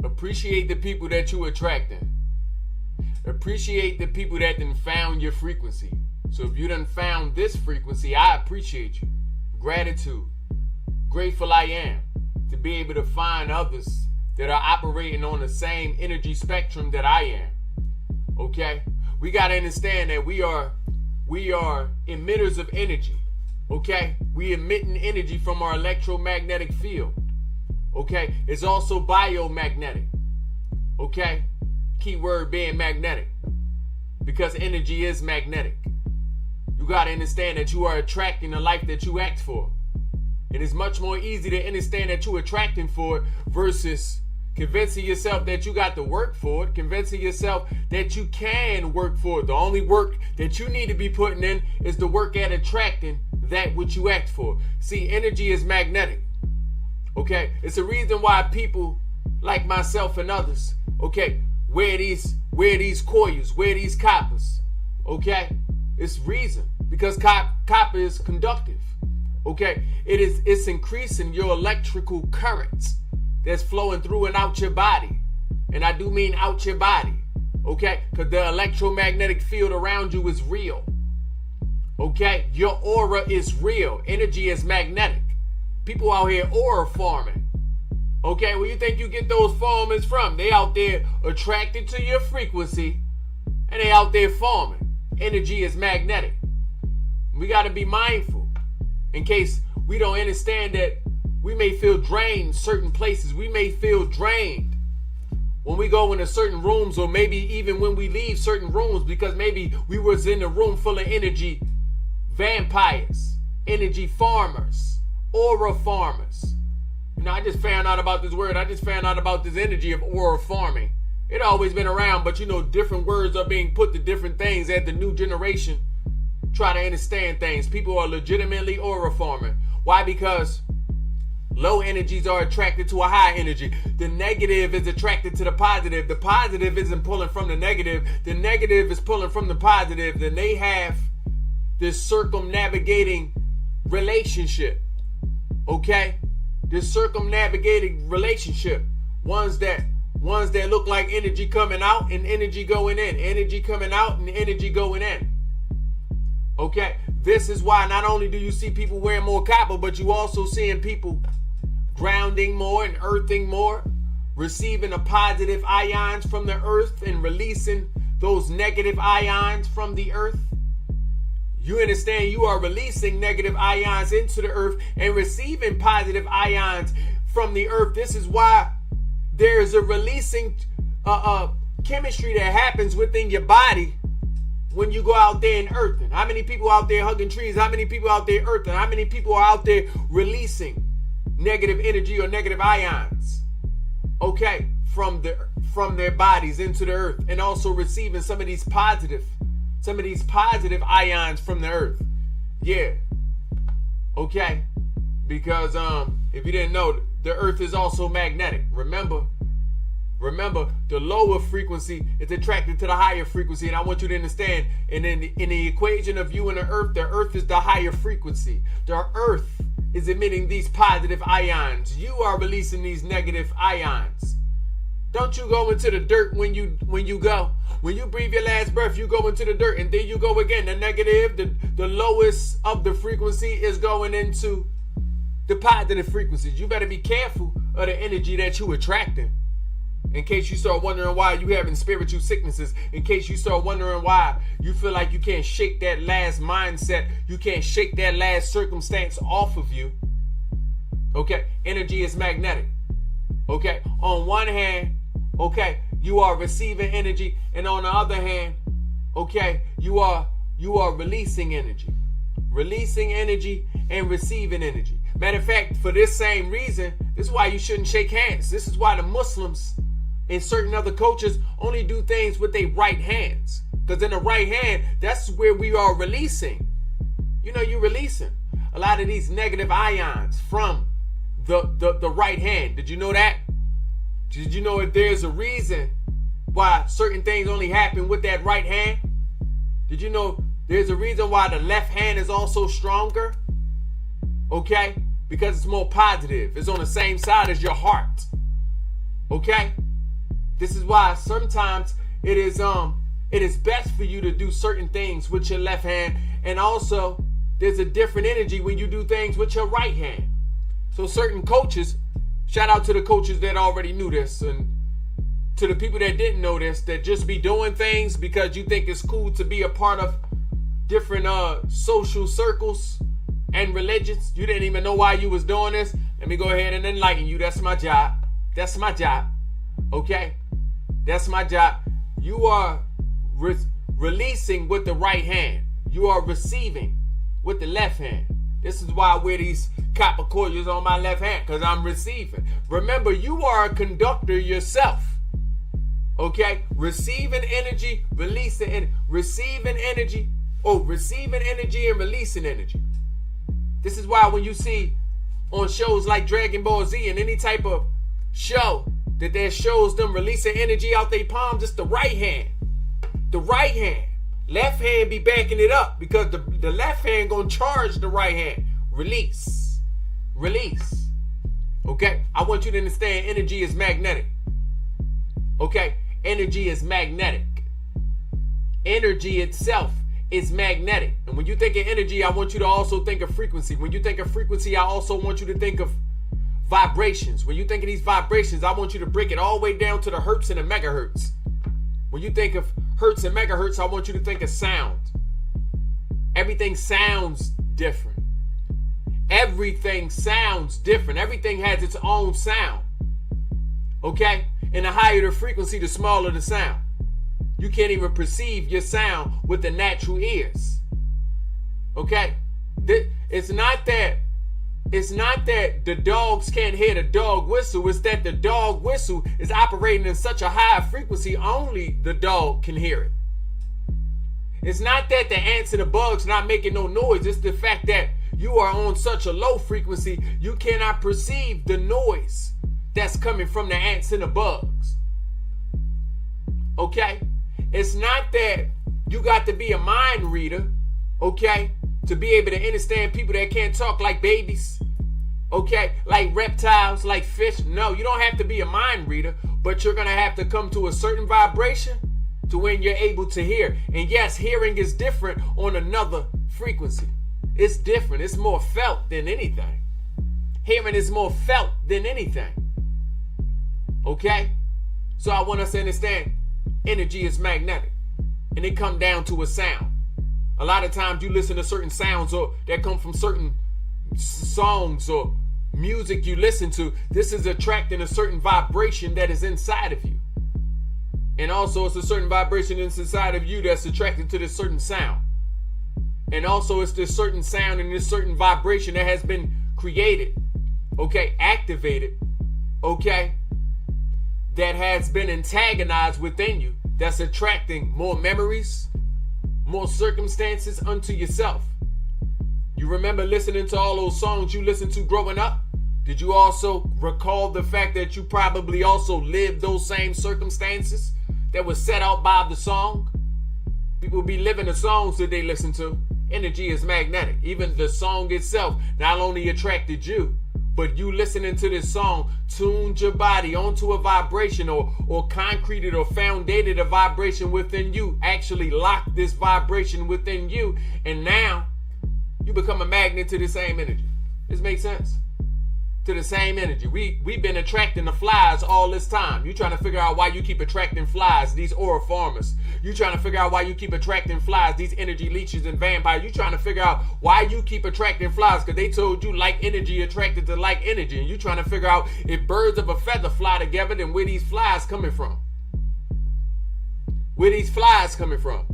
Appreciate the people that you attracting. Appreciate the people that done found your frequency. So if you done found this frequency, I appreciate you. Gratitude. Grateful I am to be able to find others that are operating on the same energy spectrum that I am. Okay? We got to understand that we are emitters of energy. Okay? We emitting energy from our electromagnetic field. Okay? It's also biomagnetic. Okay? Keyword being magnetic. Because energy is magnetic. You got to understand that you are attracting the life that you act for. It is much more easy to understand that you're attracting for it versus convincing yourself that you got to work for it, convincing yourself that you can work for it. The only work that you need to be putting in is the work at attracting that which you act for. See, energy is magnetic. Okay? It's a reason why people like myself and others, okay, wear these coils, wear these coppers. Okay? It's reason. Because copper is conductive. Okay? It's increasing your electrical currents that's flowing through and out your body. And I do mean out your body. Okay? Because the electromagnetic field around you is real. Okay? Your aura is real. Energy is magnetic. People out here aura farming. Okay? Where you think you get those farmers from? They out there attracted to your frequency. And they out there farming. Energy is magnetic. We got to be mindful in case we don't understand that we may feel drained certain places. We may feel drained when we go into certain rooms, or maybe even when we leave certain rooms, because maybe we was in a room full of energy vampires, energy farmers, aura farmers. You know, I just found out about this word. I just found out about this energy of aura farming. It always been around, but you know, different words are being put to different things as the new generation try to understand things. People are legitimately aura farming. Why? Because low energies are attracted to a high energy. The negative is attracted to the positive. The positive isn't pulling from the negative. The negative is pulling from the positive. Then they have this circumnavigating relationship. Okay? This circumnavigating relationship. Ones that look like energy coming out and energy going in. Energy coming out and energy going in. Okay? This is why not only do you see people wearing more copper, but you also seeing people grounding more and earthing more, receiving the positive ions from the earth and releasing those negative ions from the earth. You understand you are releasing negative ions into the earth and receiving positive ions from the earth. This is why there's a releasing chemistry that happens within your body when you go out there and earthing. How many people out there hugging trees? How many people out there earthing? How many people are out there releasing negative energy or negative ions? Okay, from their bodies into the earth, and also receiving some of these positive ions from the earth. Yeah. Okay. Because if you didn't know, the earth is also magnetic. Remember, the lower frequency is attracted to the higher frequency, and I want you to understand. And in the equation of you and the earth is the higher frequency. The earth is emitting these positive ions. You are releasing these negative ions. Don't you go into the dirt when you go. When you breathe your last breath, you go into the dirt, and then you go again. The negative, the lowest of the frequency is going into the positive frequencies. You better be careful of the energy that you attracting. In case you start wondering why you having spiritual sicknesses. In case you start wondering why you feel like you can't shake that last mindset. You can't shake that last circumstance off of you. Okay, energy is magnetic. Okay, on one hand, okay, you are receiving energy, and on the other hand, okay, you are releasing energy and receiving energy. Matter of fact, for this same reason, this is why you shouldn't shake hands. This is why the Muslims and certain other cultures only do things with their right hands, because in the right hand, that's where we are releasing. You know, you're releasing a lot of these negative ions from the right hand. Did you know that? Did you know that there's a reason why certain things only happen with that right hand? Did you know there's a reason why the left hand is also stronger? Okay? Because it's more positive. It's on the same side as your heart. Okay? This is why sometimes it is best for you to do certain things with your left hand, and also there's a different energy when you do things with your right hand. So certain coaches, shout out to the coaches that already knew this, and to the people that didn't know this, that just be doing things because you think it's cool to be a part of different social circles and religions. You didn't even know why you was doing this. Let me go ahead and enlighten you. That's my job. That's my job. Okay? That's my job. You are releasing with the right hand. You are receiving with the left hand. This is why I wear these copper coils on my left hand, because I'm receiving. Remember, you are a conductor yourself. Okay? Receiving energy, releasing energy. Receiving energy and releasing energy. This is why when you see on shows like Dragon Ball Z and any type of show that shows them releasing energy out their palms, it's the right hand. The right hand. Left hand be backing it up, because the left hand gonna charge the right hand. Release. Release. Okay? I want you to understand energy is magnetic. Okay? Energy is magnetic. Energy itself is magnetic. And when you think of energy, I want you to also think of frequency. When you think of frequency, I also want you to think of vibrations. When you think of these vibrations, I want you to break it all the way down to the hertz and the megahertz. When you think of hertz and megahertz, I want you to think of sound. Everything sounds different. Everything sounds different. Everything has its own sound. Okay? And the higher the frequency, the smaller the sound. You can't even perceive your sound with the natural ears. Okay? It's not that the dogs can't hear the dog whistle. It's that the dog whistle is operating in such a high frequency, only the dog can hear it. It's not that the ants and the bugs not making no noise. It's the fact that you are on such a low frequency, you cannot perceive the noise that's coming from the ants and the bugs. Okay? It's not that you got to be a mind reader, okay, to be able to understand people that can't talk, like babies, okay, like reptiles, like fish. No, you don't have to be a mind reader, but you're going to have to come to a certain vibration to when you're able to hear. And yes, hearing is different on another frequency. It's different. It's more felt than anything. Hearing is more felt than anything. Okay? So I want us to understand energy is magnetic, and it come down to a sound. A lot of times you listen to certain sounds or that come from certain songs or music you listen to. This is attracting a certain vibration that is inside of you. And also it's a certain vibration inside of you that's attracted to this certain sound. And also it's this certain sound and this certain vibration that has been created, okay, activated, okay, that has been antagonized within you, that's attracting more memories, more circumstances unto yourself. You remember listening to all those songs you listened to growing up? Did you also recall the fact that you probably also lived those same circumstances that was set out by the song? People be living the songs that they listen to. Energy is magnetic. Even the song itself not only attracted you, but you listening to this song tuned your body onto a vibration or concreted or foundated a vibration within you, actually locked this vibration within you, and now you become a magnet to the same energy. This makes sense? To the same energy. We've been attracting the flies all this time. You trying to figure out why you keep attracting flies, these aura farmers. You trying to figure out why you keep attracting flies, these energy leeches and vampires. You trying to figure out why you keep attracting flies, because they told you like energy attracted to like energy. And you trying to figure out if birds of a feather fly together, then where these flies coming from? Where these flies coming from?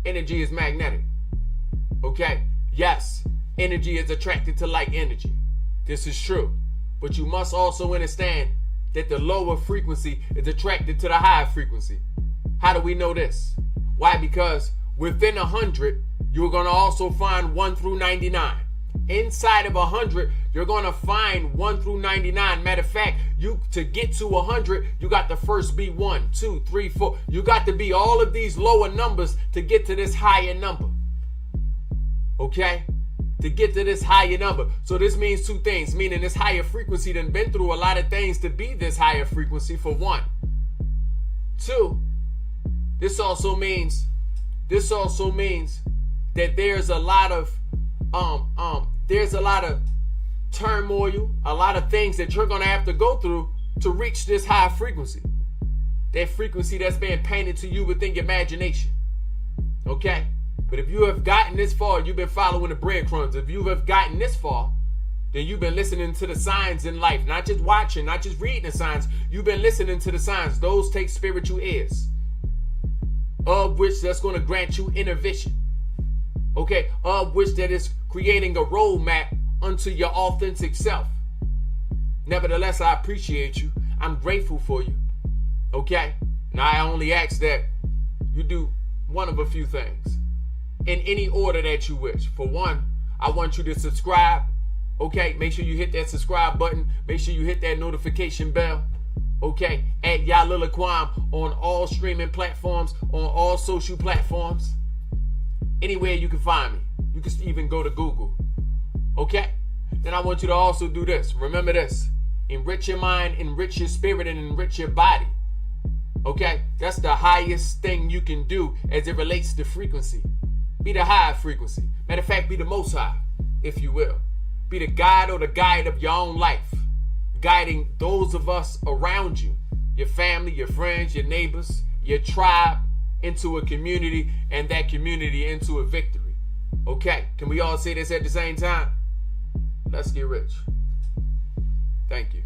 Energy is magnetic. Okay? Yes, energy is attracted to like energy. This is true. But you must also understand that the lower frequency is attracted to the high frequency. How do we know this? Why? Because within 100, you're going to also find 1 through 99. Inside of 100, you're going to find 1 through 99. Matter of fact, to get to 100, you got to first be 1, 2, 3, 4. You got to be all of these lower numbers to get to this higher number. Okay? To get to this higher number. So this means two things, meaning this higher frequency done been through a lot of things to be this higher frequency, for one. Two, this also means that there's a lot of turmoil, a lot of things that you're gonna have to go through to reach this high frequency. That frequency that's been painted to you within your imagination. Okay? But if you have gotten this far, you've been following the breadcrumbs. If you have gotten this far, then you've been listening to the signs in life. Not just watching, not just reading the signs. You've been listening to the signs. Those take spiritual ears. Of which that's going to grant you inner vision. Okay? Of which that is creating a roadmap unto your authentic self. Nevertheless, I appreciate you. I'm grateful for you. Okay? And I only ask that you do one of a few things in any order that you wish. For one, I want you to subscribe. Okay? Make sure you hit that subscribe button. Make sure you hit that notification bell. Okay? At Yahlil Lakwame on all streaming platforms, on all social platforms. Anywhere you can find me. You can even go to Google. Okay? Then I want you to also do this. Remember this. Enrich your mind, enrich your spirit, and enrich your body. Okay? That's the highest thing you can do as it relates to frequency. Be the high frequency. Matter of fact, be the most high, if you will. Be the guide or the guide of your own life. Guiding those of us around you. Your family, your friends, your neighbors, your tribe into a community, and that community into a victory. Okay? Can we all say this at the same time? Let's get rich. Thank you.